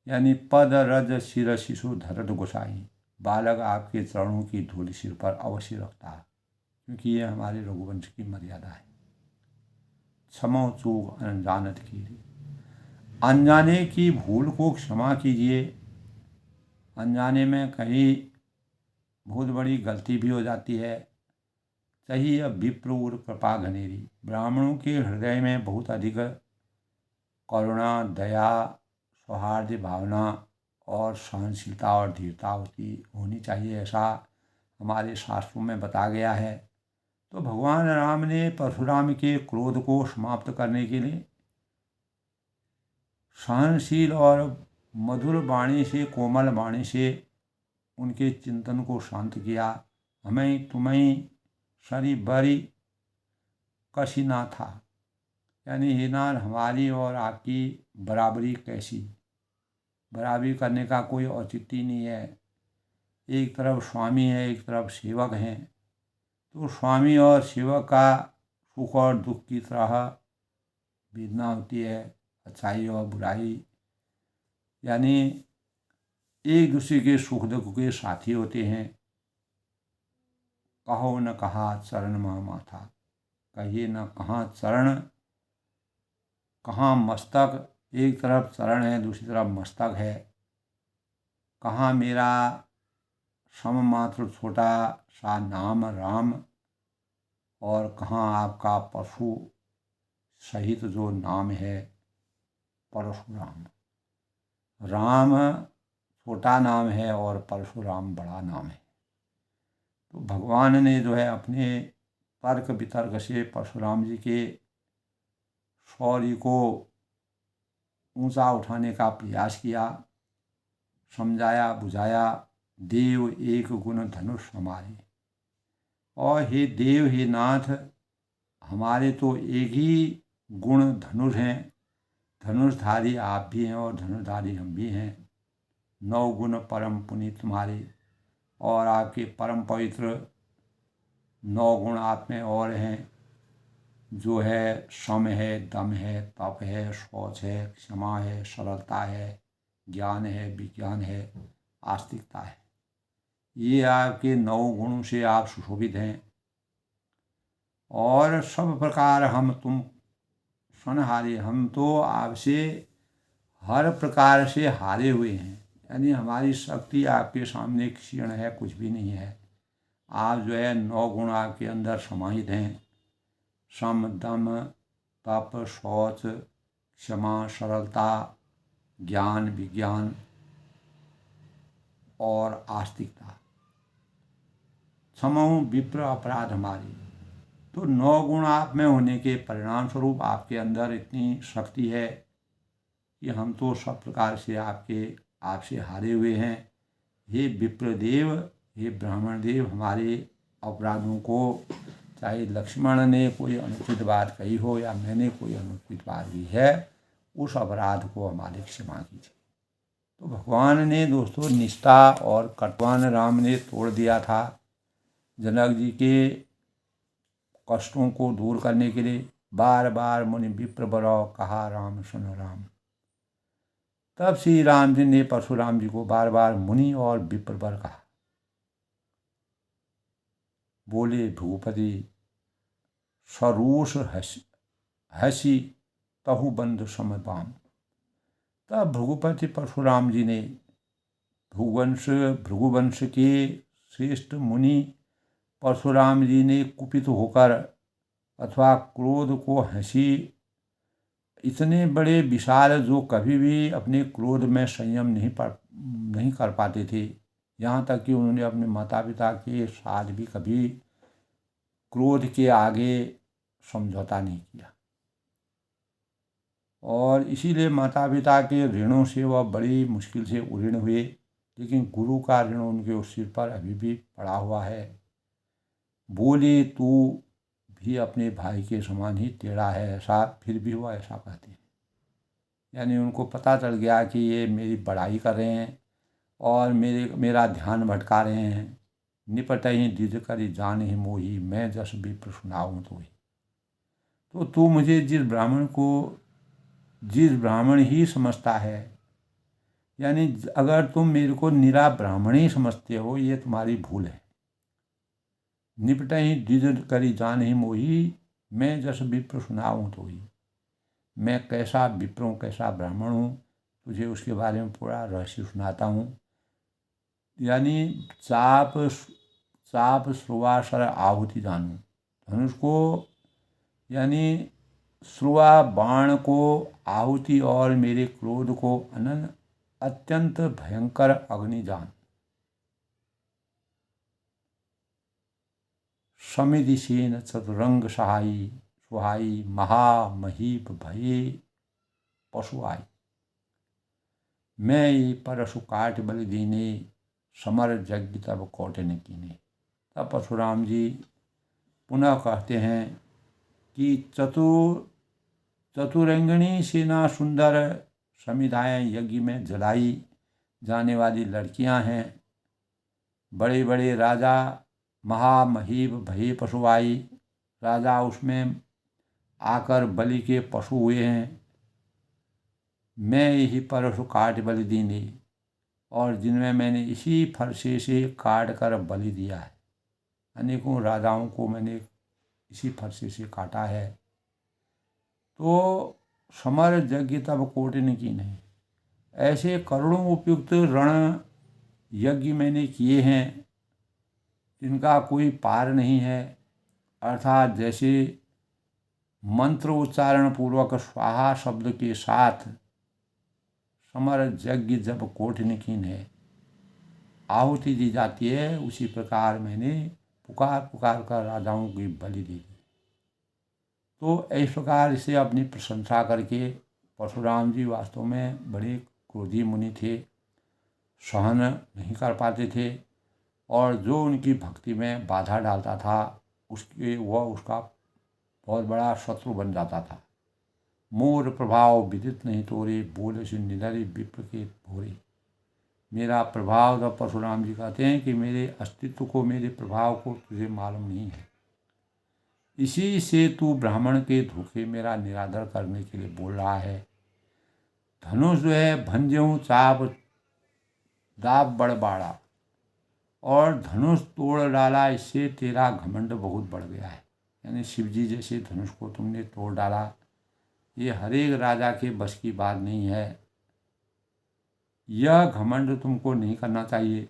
यानी पद रज शिर शिशु धरत गोसाई, बालक आपके चरणों की धूल सिर पर अवश्य रखता है, क्योंकि ये हमारे रघुवंश की मर्यादा है। क्षमो चूक अनजानत की, अनजाने की भूल को क्षमा कीजिए। अनजाने में कहीं बहुत बड़ी गलती भी हो जाती है। चाहिए विप्र कृपा घनेरी, ब्राह्मणों के हृदय में बहुत अधिक करुणा, दया, सौहार्द भावना और सहनशीलता और धीरता होनी चाहिए, ऐसा हमारे शास्त्रों में बताया गया है। तो भगवान राम ने परशुराम के क्रोध को समाप्त करने के लिए सहनशील और मधुर वाणी से, कोमल वाणी से उनके चिंतन को शांत किया। हमें तुम्हें सरी बरी कशी ना था, यानी हे नाथ, हमारी और आपकी बराबरी कैसी, बराबरी करने का कोई औचित्य नहीं है। एक तरफ स्वामी है, एक तरफ सेवक हैं, तो स्वामी और सेवक का सुख और दुख की तरह वेदना होती है, अच्छाई और बुराई, यानी एक दूसरे के सुख दुख के साथी होते हैं। कहो न कहा चरण मह माथा, कहिए न कहाँ चरण कहाँ मस्तक, एक तरफ चरण है दूसरी तरफ मस्तक है। कहाँ मेरा सम मात्र छोटा सा नाम राम, और कहाँ आपका पशु सहित जो नाम है परशुराम। राम छोटा नाम है और परशुराम बड़ा नाम है। तो भगवान ने जो है अपने तर्क वितर्क से परशुराम जी के शौर्य को ऊंचा उठाने का प्रयास किया, समझाया बुझाया। देव एक गुण धनुष हमारे, और हे देव हे नाथ, हमारे तो एक ही गुण धनुष हैं। धनुषधारी आप भी हैं और धनुषधारी हम भी हैं। 9 गुण परम पुनीत तुम्हारे, और आपके परम पवित्र 9 गुण आप में और हैं, जो है सम है, दम है, तप है, शौच है, क्षमा है, सरलता है, ज्ञान है, विज्ञान है, आस्तिकता है। ये आपके 9 गुणों से आप सुशोभित हैं। और सब प्रकार हम तुम सनहारे, हम तो आपसे हर प्रकार से हारे हुए हैं। यानी हमारी शक्ति आपके सामने क्षीण है, कुछ भी नहीं है। आप जो है 9 गुण आपके अंदर समाहित हैं। सम दम तप शौच क्षमा सरलता ज्ञान विज्ञान और आस्तिकता। क्षमऊ विप्र अपराध हमारी। तो 9 गुण आप में होने के परिणाम स्वरूप आपके अंदर इतनी शक्ति है कि हम तो सब प्रकार से आपसे हारे हुए हैं। हे विप्रदेव, हे ब्राह्मण देव, हमारे अपराधों को, चाहे लक्ष्मण ने कोई अनुचित बात कही हो या मैंने कोई अनुचित बात की है, उस अपराध को हमारी क्षमा कीजिए। तो भगवान ने दोस्तों निष्ठा और कटवान राम ने तोड़ दिया था। जनक जी के कष्टों को दूर करने के लिए बार बार मुनि विप्र बरो कहा राम सुन राम। तब श्री राम जी ने परशुराम जी को बार बार मुनि और विप्र बर कहा। बोले भूपति सरूष हसी तहु बंधु समबाम। तब भृगुपति परशुराम जी ने भृगुवंश के श्रेष्ठ मुनि परशुराम जी ने कुपित होकर अथवा क्रोध को हंसी, इतने बड़े विशाल जो कभी भी अपने क्रोध में संयम नहीं कर पाते थे, यहाँ तक कि उन्होंने अपने माता पिता के साथ भी कभी क्रोध के आगे समझौता नहीं किया। और इसीलिए माता पिता के ऋणों से वह बड़ी मुश्किल से उऋण हुए, लेकिन गुरु का ऋण उनके उस सिर पर अभी भी पड़ा हुआ है। बोले तू भी अपने भाई के समान ही टेढ़ा है, ऐसा फिर भी वह ऐसा कहते हैं। यानी उनको पता चल गया कि ये मेरी बड़ाई कर रहे हैं और मेरा ध्यान भटका रहे हैं। निपट ही दिद करी जान ही मोही, मैं जस विप्र सुनाऊँ तो ही। तो तू मुझे जिस ब्राह्मण ही समझता है, यानी अगर तुम मेरे को निरा ब्राह्मण ही समझते हो, ये तुम्हारी भूल है। निपट ही दिद करी जान ही मोही, मैं जस विप्र सुनाऊँ तो ही। मैं कैसा विप्रों कैसा ब्राह्मण हूँ, तुझे उसके बारे में पूरा रहस्य सुनाता हूँ। यानी चाप श्रुवासर आहुति जानू। धनुष को यानी श्रुवा बाण को, आहुति और मेरे क्रोध को अत्यंत भयंकर अग्नि जान। समिधि सेन चतुरंग सुहाई महामहीप भये पशु आई। मैं ये परशु काट बलि दीने, समर यज्ञ तब कौटिन्य कीने। तब परशुराम जी पुनः कहते हैं कि चतुरंगिणी सेना सुंदर समिधाएँ यज्ञ में जलाई जाने वाली लड़कियां हैं। बड़े बड़े राजा महामहीप भये पशु आई, राजा उसमें आकर बलि के पशु हुए हैं। मैं यही परशु काट बलि दीने, और जिनमें मैंने इसी फरसे से काट कर बलि दिया है। अनेकों राजाओं को मैंने इसी फरसे से काटा है। तो समर यज्ञ तब कोटिन की नहीं, ऐसे करोड़ों उपयुक्त रण यज्ञ मैंने किए हैं जिनका कोई पार नहीं है। अर्थात जैसे मंत्र उच्चारण पूर्वक स्वाहा शब्द के साथ समर यज्ञ जब कोटिन है आहुति दी जाती है, उसी प्रकार मैंने पुकार पुकार कर राजाओं की बलि दी। तो इस प्रकार इसे अपनी प्रशंसा करके परशुराम जी वास्तव में बड़े क्रोधी मुनि थे, सहन नहीं कर पाते थे, और जो उनकी भक्ति में बाधा डालता था वह उसका बहुत बड़ा शत्रु बन जाता था। मोर प्रभाव विदित नहीं तोरे, बोले से निधरी विप्र के भोरे। मेरा प्रभाव, जब परशुराम जी कहते हैं कि मेरे अस्तित्व को, मेरे प्रभाव को तुझे मालूम नहीं है, इसी से तू ब्राह्मण के धोखे मेरा निरादर करने के लिए बोल रहा है। धनुष जो है भंज्यों चाप दाब बड़बाड़ा, और धनुष तोड़ डाला, इससे तेरा घमंड बहुत बढ़ गया है। यानी शिवजी जैसे धनुष को तुमने तोड़ डाला, ये हर एक राजा के बस की बात नहीं है। यह घमंड तुमको नहीं करना चाहिए।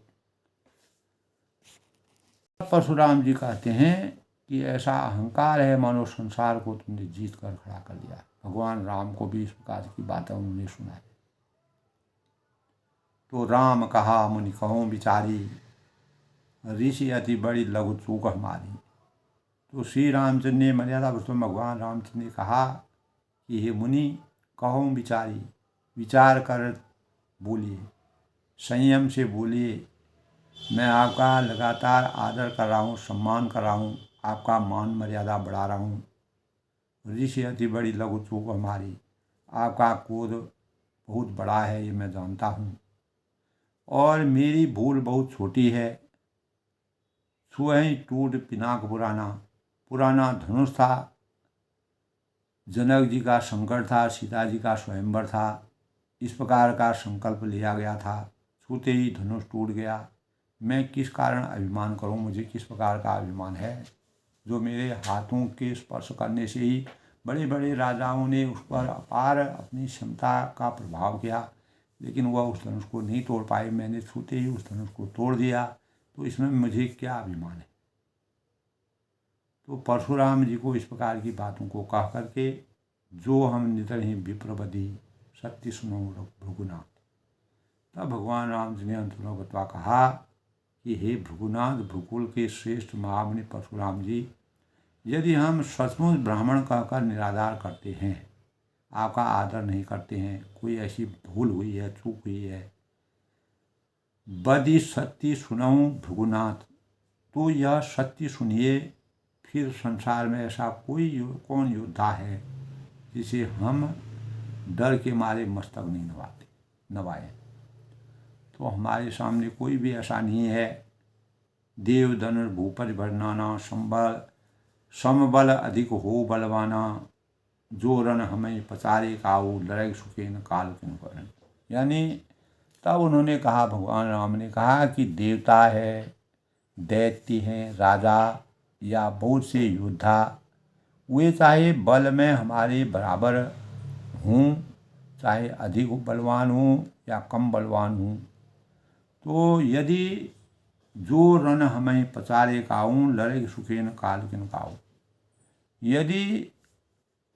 परशुराम जी कहते हैं कि ऐसा अहंकार है मानो संसार को तुमने जीत कर खड़ा कर दिया। भगवान राम को भी इस प्रकार की बातें उन्होंने सुनाई। तो राम कहा मुनि कहो बिचारी, ऋषि अति बड़ी लघु चूक हमारी। तो श्री रामचंद्र ने, मर्यादा पुरुषोत्तम भगवान रामचंद्र ने कहा कि हे मुनि, कहो बिचारी, विचार कर बोलिए, संयम से बोलिए। मैं आपका लगातार आदर कर रहा हूँ, सम्मान कर रहा हूँ, आपका मान मर्यादा बढ़ा रहा हूँ। ऋषि अति बड़ी लघु चूक हमारी, आपका क्रोध बहुत बड़ा है, ये मैं जानता हूँ, और मेरी भूल बहुत छोटी है। छुए टूट पिनाक पुराना, पुराना धनुष था, जनक जी का संकट था, सीता जी का स्वयंवर था, इस प्रकार का संकल्प लिया गया था, छूते ही धनुष टूट गया। मैं किस कारण अभिमान करूं, मुझे किस प्रकार का अभिमान है जो मेरे हाथों के स्पर्श करने से ही बड़े बड़े राजाओं ने उस पर अपार अपनी क्षमता का प्रभाव किया, लेकिन वह उस धनुष को नहीं तोड़ पाए। मैंने छूते ही उस धनुष को तोड़ दिया, तो इसमें मुझे क्या अभिमान है। तो परशुराम जी को इस प्रकार की बातों को कह करके, जो हम नितर ही विप्रवधि सत्य सुनो भृगुनाथ। तब भगवान राम जी ने अंतर्गतवा कहा कि हे भृगुनाथ, भृगुल के श्रेष्ठ महामुनि परशुराम जी, यदि हम सचमुच ब्राह्मण कहकर निराधार करते हैं, आपका आदर नहीं करते हैं, कोई ऐसी भूल हुई है, चूक हुई है, बदि सत्य सुनऊँ भृगुनाथ, तो यह सत्य सुनिए। फिर संसार में ऐसा कौन योद्धा है जिसे हम डर के मारे मस्तक नहीं नवाए। तो हमारे सामने कोई भी ऐसा नहीं है। देव धनुष भूपति भरनाना, समबल अधिक हो बलवाना, जो रन हमें पचारे काऊ, लड़ाई सुखे न काल किन करण। यानी तब उन्होंने कहा, भगवान राम ने कहा कि देवता है, दैत्य हैं, राजा या बहुत से योद्धा, वे चाहे बल में हमारे बराबर हूँ, चाहे अधिक बलवान हूँ या कम बलवान हूँ, तो यदि जो रण हमें पचारे काऊँ, लड़े सुखे न काल किन काऊ। यदि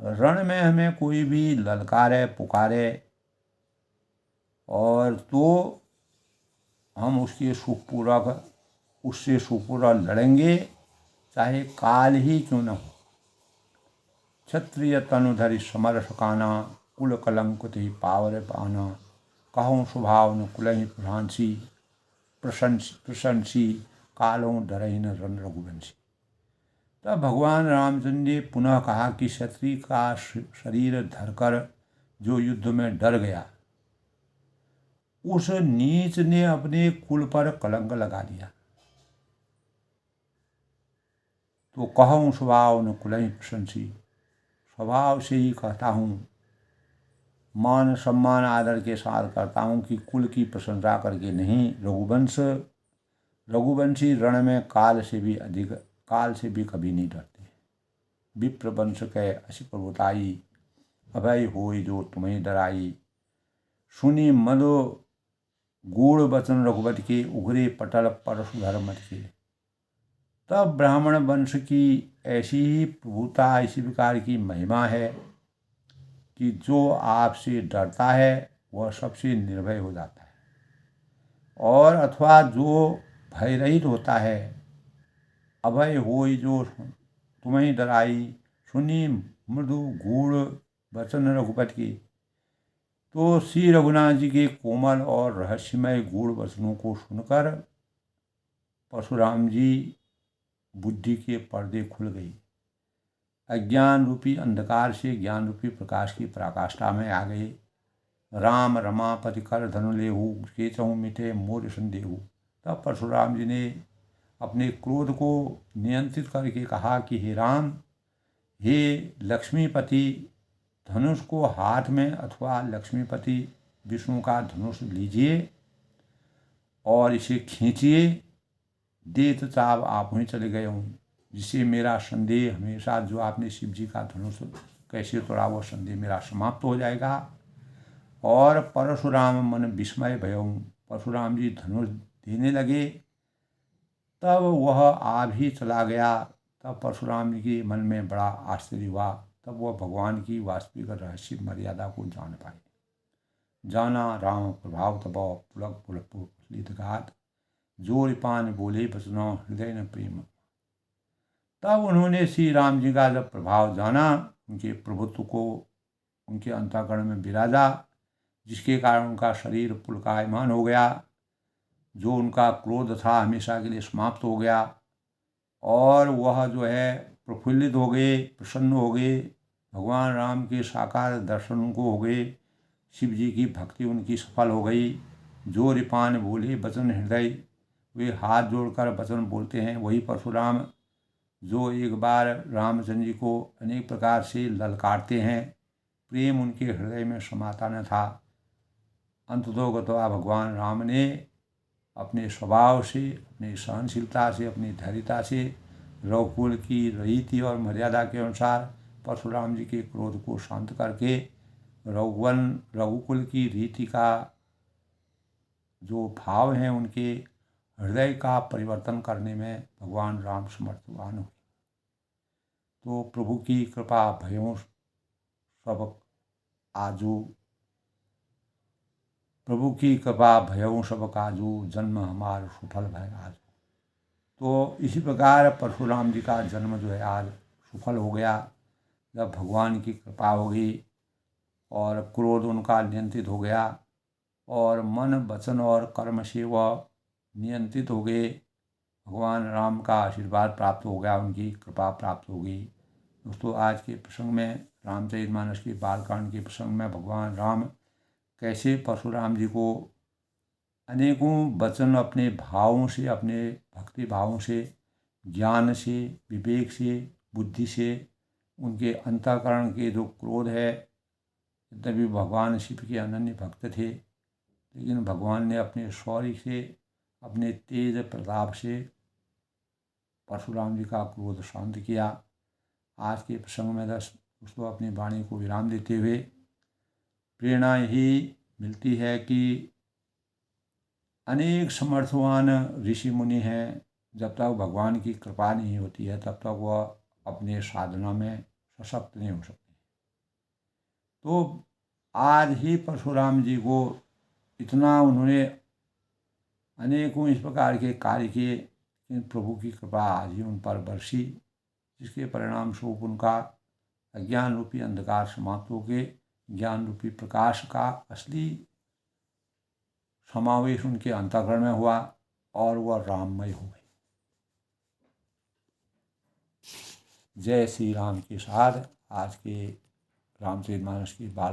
रण में हमें कोई भी ललकारे पुकारे और तो हम उसके सुखपूर्वक, उससे सुखपूर्वक लड़ेंगे, चाहे काल ही क्यों न हो। क्षत्रिय तनुधरि समर सकाना, कुल कलंकुत ही पावर पाना, कहूँ स्वभाव न कुलहि प्रशंसी, कालों डरहि न रन रघुवंशी। तब भगवान रामचंद्र ने पुनः कहा कि क्षत्रिय का शरीर धरकर जो युद्ध में डर गया, उस नीच ने अपने कुल पर कलंक लगा दिया। तो कहूँ स्वभाव न कुलहि प्रशंसी, स्वभाव से ही कहता हूँ, मान सम्मान आदर के साथ करता हूँ कि कुल की प्रशंसा करके नहीं, रघुवंश रघुवंशी रण में काल से भी कभी नहीं डरते। विप्र वंश कै असी प्रभुताई, अभय होई जो तुम्हें डराई। सुनी मदो गूढ़ वचन रघुवत के, उगरे पटल परशुधर मत के। तब ब्राह्मण वंश की ऐसी ही प्रभुता, इसी प्रकार की महिमा है कि जो आपसे डरता है वह सबसे निर्भय हो जाता है, और अथवा जो भय रहित होता है। अभय होई जो तुम्हें डराई, सुनी मृदु गूढ़ वचन रघुपत की। तो श्री रघुनाथ जी के कोमल और रहस्यमय गूढ़ वचनों को सुनकर परशुराम जी बुद्धि के पर्दे खुल गई। अज्ञान रूपी अंधकार से ज्ञान रूपी प्रकाश की पराकाष्ठा में आ गए। राम रमापति कर धनु लेहु, केतहु मिटे मोर संदेहु। तब परशुराम जी ने अपने क्रोध को नियंत्रित करके कहा कि हे राम, हे लक्ष्मीपति, धनुष को हाथ में अथवा लक्ष्मीपति विष्णु का धनुष लीजिए और इसे खींचिए। देत चाव आप ही चले गए हूँ, जिससे मेरा संदेह हमेशा, जो आपने शिव जी का धनुष कैसे तोड़ा, वो संदेह मेरा समाप्त हो जाएगा। और परशुराम मन विस्मय भयऊ, परशुराम जी धनुष देने लगे, तब वह आ भी चला गया। तब परशुराम जी के मन में बड़ा आश्चर्य हुआ। तब वह भगवान की वास्तविक रहस्य मर्यादा को जान पाए। जाना राम प्रभाव तब पुलक पुलक पुलित घात, जोर पान बोले बचनो हृदय न प्रेम। तब उन्होंने श्री राम जी का जब प्रभाव जाना, उनके प्रभुत्व को उनके अंतःकरण में विराजा, जिसके कारण उनका शरीर पुलकायमान हो गया, जो उनका क्रोध था हमेशा के लिए समाप्त हो गया, और वह जो है प्रफुल्लित हो गए, प्रसन्न हो गए। भगवान राम के साकार दर्शन उनको हो गए, शिव जी की भक्ति उनकी सफल हो गई। जो रिपान बोले वचन हृदय, वे हाथ जोड़कर वचन बोलते हैं। वही परशुराम जो एक बार रामचंद्र जी को अनेक प्रकार से ललकारते हैं, प्रेम उनके हृदय में समाता न था। अंततोगत्वा भगवान राम ने अपने स्वभाव से, अपनी सहनशीलता से, अपनी धैर्यता से, रघुकुल की रीति और मर्यादा के अनुसार परशुराम जी के क्रोध को शांत करके रघुकुल की रीति का जो भाव हैं, उनके हृदय का परिवर्तन करने में भगवान राम समर्थवान हुए। तो प्रभु की कृपा भयों सब आजू, प्रभु की कृपा भयों सब काजू, जन्म हमार सफल भय आज। तो इसी प्रकार परशुराम जी का जन्म जो है आज सफल हो गया, जब भगवान की कृपा हो गई और क्रोध उनका नियंत्रित हो गया, और मन वचन और कर्म से वह नियंत्रित हो गए। भगवान राम का आशीर्वाद प्राप्त हो गया, उनकी कृपा प्राप्त हो गई। दोस्तों, आज के प्रसंग में, रामचरितमानस के बालकांड के प्रसंग में, भगवान राम कैसे परशुराम जी को अनेकों वचन अपने भावों से, अपने भक्ति भावों से, ज्ञान से, विवेक से, बुद्धि से, उनके अंतःकरण के जो क्रोध है, जितने भी भगवान शिव के अनन्य भक्त थे, लेकिन भगवान ने अपने शौर्य से, अपने तेज प्रताप से परशुराम जी का क्रोध शांत किया। आज के प्रसंग में दोस्तों अपनी वाणी को विराम देते हुए प्रेरणा यही मिलती है कि अनेक समर्थवान ऋषि मुनि हैं, जब तक भगवान की कृपा नहीं होती है तब तक वह अपने साधना में सशक्त नहीं हो सकते। तो आज ही परशुराम जी को इतना उन्होंने अनेकों इस प्रकार के कार्य किए, प्रभु की कृपा आज ही उन पर बरसी, जिसके परिणाम स्वरूप उनका अज्ञान रूपी अंधकार समाप्त हो के ज्ञान रूपी प्रकाश का असली समावेश उनके अंतःकरण में हुआ, और वह राममय हो गए। जय श्री राम के साथ आज के रामचरितमानस की बाल